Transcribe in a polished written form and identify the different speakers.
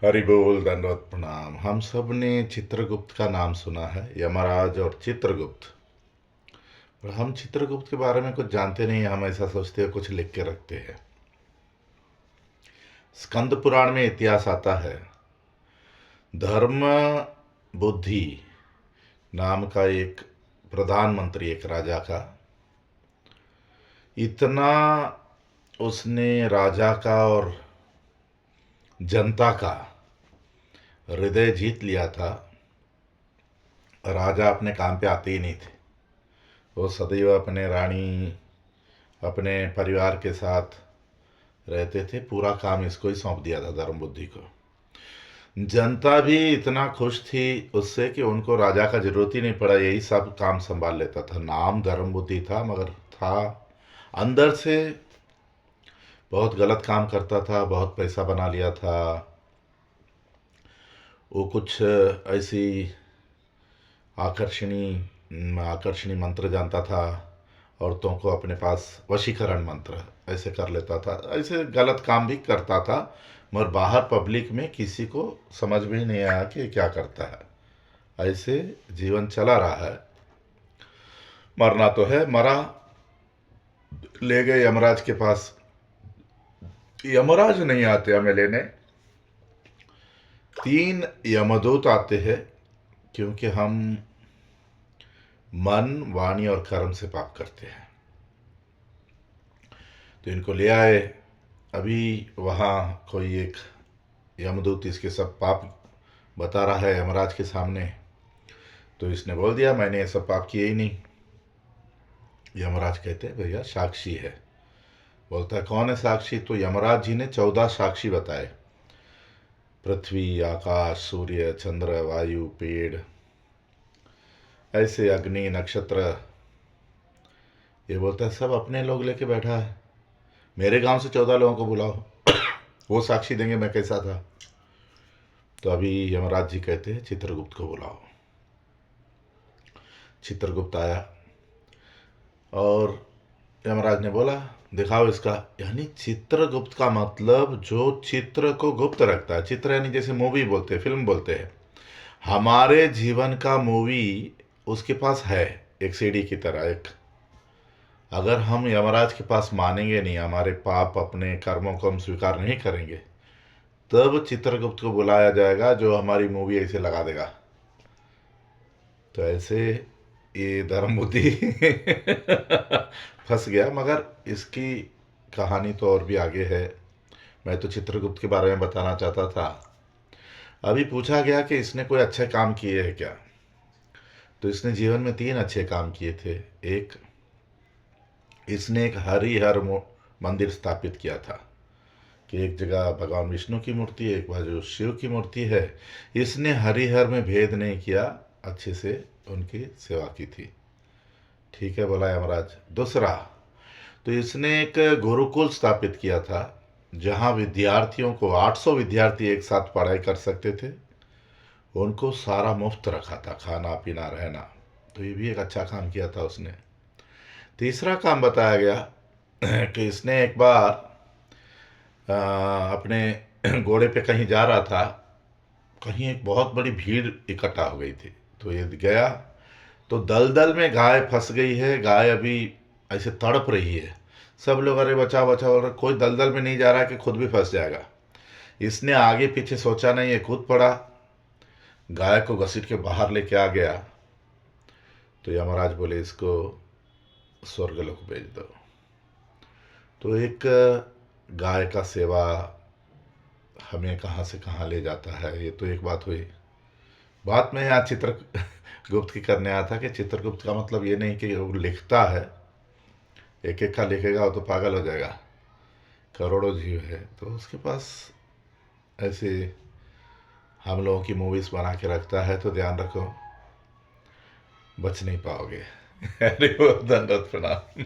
Speaker 1: हरि बोल दंडवत प्रणाम। हम सब ने चित्रगुप्त का नाम सुना है, यमराज और चित्रगुप्त। और हम चित्रगुप्त के बारे में कुछ जानते नहीं हैं। हम ऐसा सोचते हैं कुछ लिख के रखते हैं। स्कंद पुराण में इतिहास आता है, धर्म बुद्धि नाम का एक प्रधानमंत्री, एक राजा का, इतना उसने राजा का और जनता का हृदय जीत लिया था। राजा अपने काम पे आते ही नहीं थे। वो सदैव अपने रानी, अपने परिवार के साथ रहते थे। पूरा काम इसको ही सौंप दिया था, धर्म बुद्धि को। जनता भी इतना खुश थी उससे कि उनको राजा का जरूरत ही नहीं पड़ा, यही सब काम संभाल लेता था। नाम धर्म बुद्धि था मगर था अंदर से बहुत गलत काम करता था, बहुत पैसा बना लिया था। वो कुछ ऐसी आकर्षणी मंत्र जानता था, औरतों को अपने पास वशीकरण मंत्र ऐसे कर लेता था। ऐसे गलत काम भी करता था मगर बाहर पब्लिक में किसी को समझ में ही नहीं आया कि ये क्या करता है। ऐसे जीवन चला रहा है। मरना तो है, मरा, ले गए यमराज के पास। यमराज नहीं आते हमें लेने, 3 यमदूत आते हैं, क्योंकि हम मन, वाणी और कर्म से पाप करते हैं। तो इनको ले आए। अभी वहाँ कोई एक यमदूत इसके सब पाप बता रहा है यमराज के सामने। तो इसने बोल दिया मैंने ये सब पाप किए ही नहीं। यमराज कहते हैं भैया साक्षी है। बोलता है कौन है साक्षी? तो यमराज जी ने 14 साक्षी बताए, पृथ्वी, आकाश, सूर्य, चंद्र, वायु, पेड़, ऐसे अग्नि, नक्षत्र। ये बोलता है सब अपने लोग लेके बैठा है, मेरे गांव से 14 लोगों को बुलाओ, वो साक्षी देंगे मैं कैसा था। तो अभी यमराज जी कहते हैं चित्रगुप्त को बुलाओ। चित्रगुप्त आया और यमराज ने बोला दिखाओ इसका। यानी चित्रगुप्त का मतलब जो चित्र को गुप्त रखता है। चित्र यानी जैसे मूवी बोलते हैं, फिल्म बोलते हैं। हमारे जीवन का मूवी उसके पास है, एक सीडी की तरह। एक अगर हम यमराज के पास मानेंगे नहीं, हमारे पाप अपने कर्मों को हम स्वीकार नहीं करेंगे, तब चित्रगुप्त को बुलाया जाएगा जो हमारी मूवी ऐसे लगा देगा। तो ऐसे ये धर्म बुद्धि फंस गया। मगर इसकी कहानी तो और भी आगे है। मैं तो चित्रगुप्त के बारे में बताना चाहता था। अभी पूछा गया कि इसने कोई अच्छे काम किए हैं क्या? तो इसने जीवन में 3 अच्छे काम किए थे। एक, इसने एक हरिहर मंदिर स्थापित किया था कि एक जगह भगवान विष्णु की मूर्ति है, एक बाजू शिव की मूर्ति है। इसने हरिहर में भेद नहीं किया, अच्छे से उनकी सेवा की थी। ठीक है बोला यमराज। दूसरा, तो इसने एक गुरुकुल स्थापित किया था जहाँ विद्यार्थियों को 800 विद्यार्थी एक साथ पढ़ाई कर सकते थे। उनको सारा मुफ्त रखा था, खाना पीना रहना। तो ये भी एक अच्छा काम किया था उसने। तीसरा काम बताया गया कि इसने एक बार अपने घोड़े पे कहीं जा रहा था, कहीं एक बहुत बड़ी भीड़ इकट्ठा हो गई थी। तो ये गया तो दलदल में गाय फंस गई है। गाय अभी ऐसे तड़प रही है। सब लोग अरे बचाओ बचाओ, और कोई दलदल में नहीं जा रहा है कि खुद भी फंस जाएगा। इसने आगे पीछे सोचा नहीं, ये कूद पड़ा, गाय को घसीट के बाहर लेके आ गया। तो यमराज बोले इसको स्वर्गलोक भेज दो। तो एक गाय का सेवा हमें कहाँ से कहाँ ले जाता है, ये तो एक बात हुई। बात में यहाँ चित्रगुप्त की करने आया था कि चित्रगुप्त का मतलब ये नहीं कि वो लिखता है, एक एक का लिखेगा वो तो पागल हो जाएगा। करोड़ों जीव है तो उसके पास ऐसे हम लोगों की मूवीज बना के रखता है। तो ध्यान रखो, बच नहीं पाओगे। अरे वो दंडवत प्रणाम।